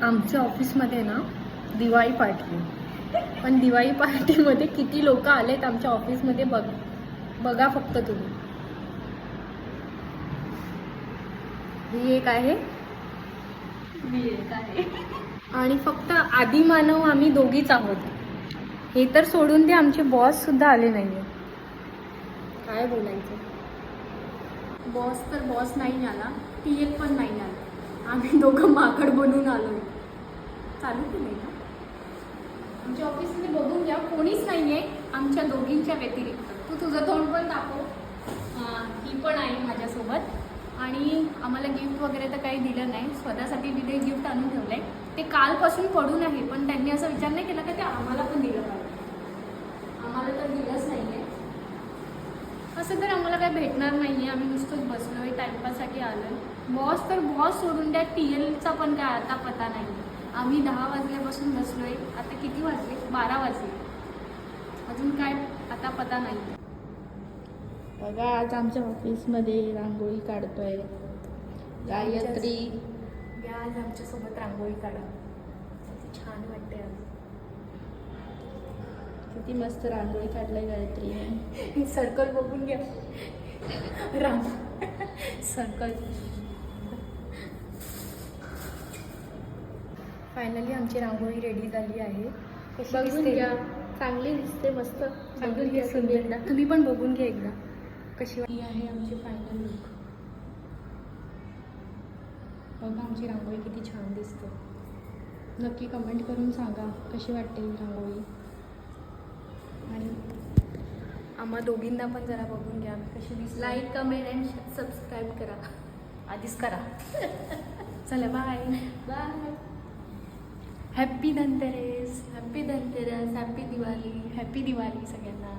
आमच्या ऑफिसमध्ये ना दिवाळी पार्टी आहे. पण दिवाळी पार्टीमध्ये किती लोक आलेत आमच्या ऑफिसमध्ये बघा फक्त तुम्ही. ही एक आहे, ही एक आहे आणि फक्त आदिमानव आम्ही दोघीच आहोत. हे तर सोडून दे, आमचे बॉस सुद्धा आले नाहीये. काय बोलायचं. बॉस तर बॉस नाही आला, TL पण नाही आला. आम्ही दोघं माकड बनून आलोय. चालू केलंय का आमच्या ऑफिसमध्ये? बघून घ्या, कोणीच नाहीये आमच्या दोघींच्या व्यतिरिक्त. तू तुझं तोंड पण दाखव. ही पण आहे माझ्यासोबत. आणि आम्हाला गिफ्ट वगैरे तर काही दिलं नाही. स्वतःसाठी मी ते गिफ्ट आणून ठेवलंय. ते कालपासून पडून आहे, पण त्यांनी असा विचार नाही केला का ते आम्हाला पण दिलं पाहिजे. आम्हाला तर दिलंच नाहीये. असं तर आम्हाला काही भेटणार नाहीये. आम्ही नुसतंच बसलोय, टाइमपाससाठी आलोय. बॉस तर बॉस सोडून द्या, TLचा पण काय आता पता नाही. आम्ही 10 वाजल्यापासून बसलोय. आता किती वाजले? 12 वाजले. अजून काय आता पता नाही. बघा, आज आमच्या ऑफिसमध्ये रांगोळी काढतोय गायत्री. या आज आमच्यासोबत रांगोळी काढा. किती छान वाटते आज. किती मस्त रांगोळी काढलाय गायत्री. सर्कल बघून घ्या. रांग सर्कल. फायनली आमची रांगोळी रेडी झाली आहे. कशी बघून दिसते? घ्या, चांगली दिसते, मस्त. बघून घ्या सुंदर. तुम्ही पण बघून घ्या एकदा कशी. ही आहे आमची फायनल लुक. बघा आमची रांगोळी किती छान दिसते. नक्की कमेंट करून सांगा कशी वाटते ही रांगोळी. आणि आम्हा दोघींना पण जरा बघून घ्या कशी दिसते. लाईक, कमेंट अँड सबस्क्राईब करा. आधीच करा. चला bye bye. Happy Dhanteras. Happy Dhanteras, happy Diwali. Happy Diwali सगळ्यांना.